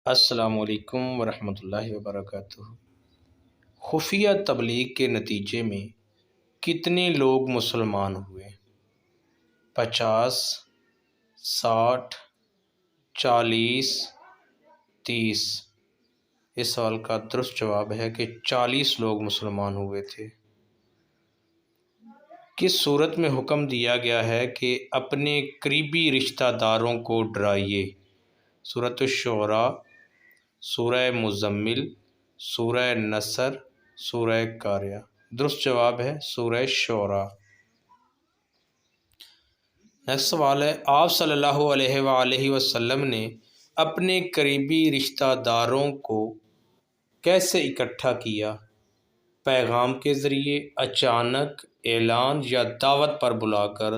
السلام علیکم ورحمۃ اللہ وبرکاتہ۔ خفیہ تبلیغ کے نتیجے میں کتنے لوگ مسلمان ہوئے؟ 50، 60، 40، 30؟ اس سوال کا درست جواب ہے کہ 40 لوگ مسلمان ہوئے تھے۔ کس صورت میں حکم دیا گیا ہے کہ اپنے قریبی رشتہ داروں کو ڈرائیے؟ سورۃ الشعراء، سورہ مزمل، سورہ نصر، سورہ قاریہ؟ درست جواب ہے سورہ شعراء۔ نیکسٹ سوال ہے، آپ صلی اللہ علیہ وآلہ وسلم نے اپنے قریبی رشتہ داروں کو کیسے اکٹھا کیا؟ پیغام کے ذریعے، اچانک، اعلان یا دعوت پر بلا کر؟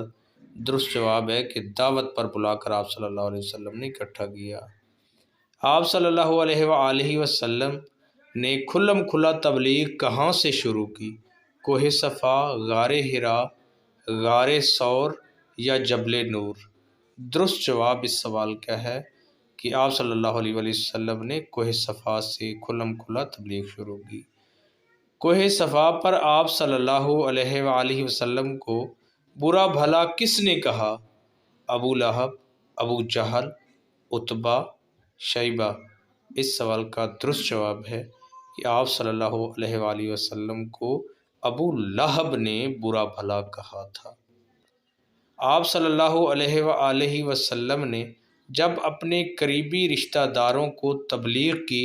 درست جواب ہے کہ دعوت پر بلا کر آپ صلی اللہ علیہ وسلم نے اکٹھا کیا۔ آپ صلی اللہ علیہ وآلہ وسلم نے کھلم کھلا تبلیغ کہاں سے شروع کی؟ کوہ صفا، غار حرا، غار ثور یا جبل نور؟ درست جواب اس سوال کا ہے کہ آپ صلی اللہ علیہ وآلہ وسلم نے کوہ صفا سے کھلم کھلا تبلیغ شروع کی۔ کوہ صفا پر آپ صلی اللہ علیہ وآلہ وسلم کو برا بھلا کس نے کہا؟ ابو لہب، ابو جہل، عتبہ، شیبہ؟ اس سوال کا درست جواب ہے کہ آپ صلی اللہ علیہ وآلہ وسلم کو ابو لہب نے برا بھلا کہا تھا۔ آپ صلی اللہ علیہ وآلہ وسلم نے جب اپنے قریبی رشتہ داروں کو تبلیغ کی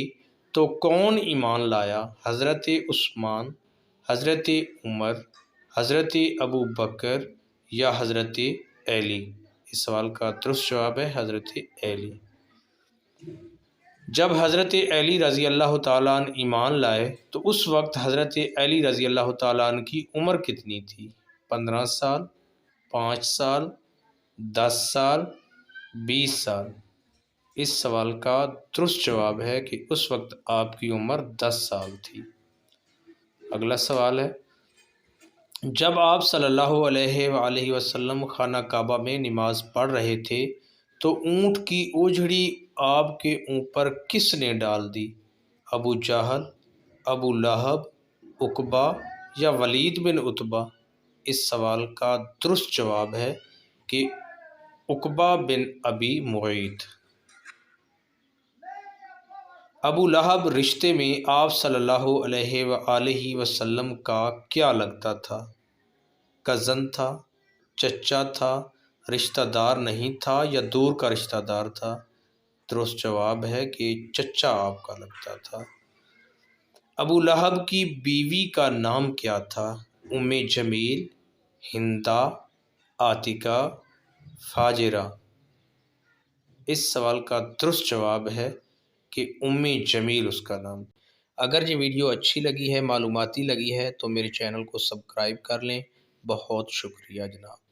تو کون ایمان لایا؟ حضرت عثمان، حضرت عمر، حضرت ابو بکر یا حضرت علی؟ اس سوال کا درست جواب ہے حضرت علی۔ جب حضرت علی رضی اللہ تعالیٰ عنہ ایمان لائے تو اس وقت حضرت علی رضی اللہ تعالیٰ عنہ کی عمر کتنی تھی؟ 15 سال، 5 سال، 10 سال، 20 سال؟ اس سوال کا درست جواب ہے کہ اس وقت آپ کی عمر 10 سال تھی۔ اگلا سوال ہے، جب آپ صلی اللہ علیہ وآلہ وسلم خانہ کعبہ میں نماز پڑھ رہے تھے تو اونٹ کی اوجھڑی آپ کے اوپر کس نے ڈال دی؟ ابو جہل، ابو لہب، عقبہ یا ولید بن عتبہ؟ اس سوال کا درست جواب ہے کہ عقبہ بن ابی معیط۔ ابو لہب رشتے میں آپ صلی اللہ علیہ وآلہ وسلم کا کیا لگتا تھا؟ کزن تھا، چچا تھا، رشتہ دار نہیں تھا یا دور کا رشتہ دار تھا؟ درست جواب ہے کہ چچا آپ کا لگتا تھا۔ ابو لہب کی بیوی کا نام کیا تھا؟ ام جمیل، ہندا، عاتکہ، فاجرہ؟ اس سوال کا درست جواب ہے کہ ام جمیل اس کا نام۔ اگر یہ ویڈیو اچھی لگی ہے، معلوماتی لگی ہے تو میرے چینل کو سبسکرائب کر لیں۔ بہت شکریہ جناب۔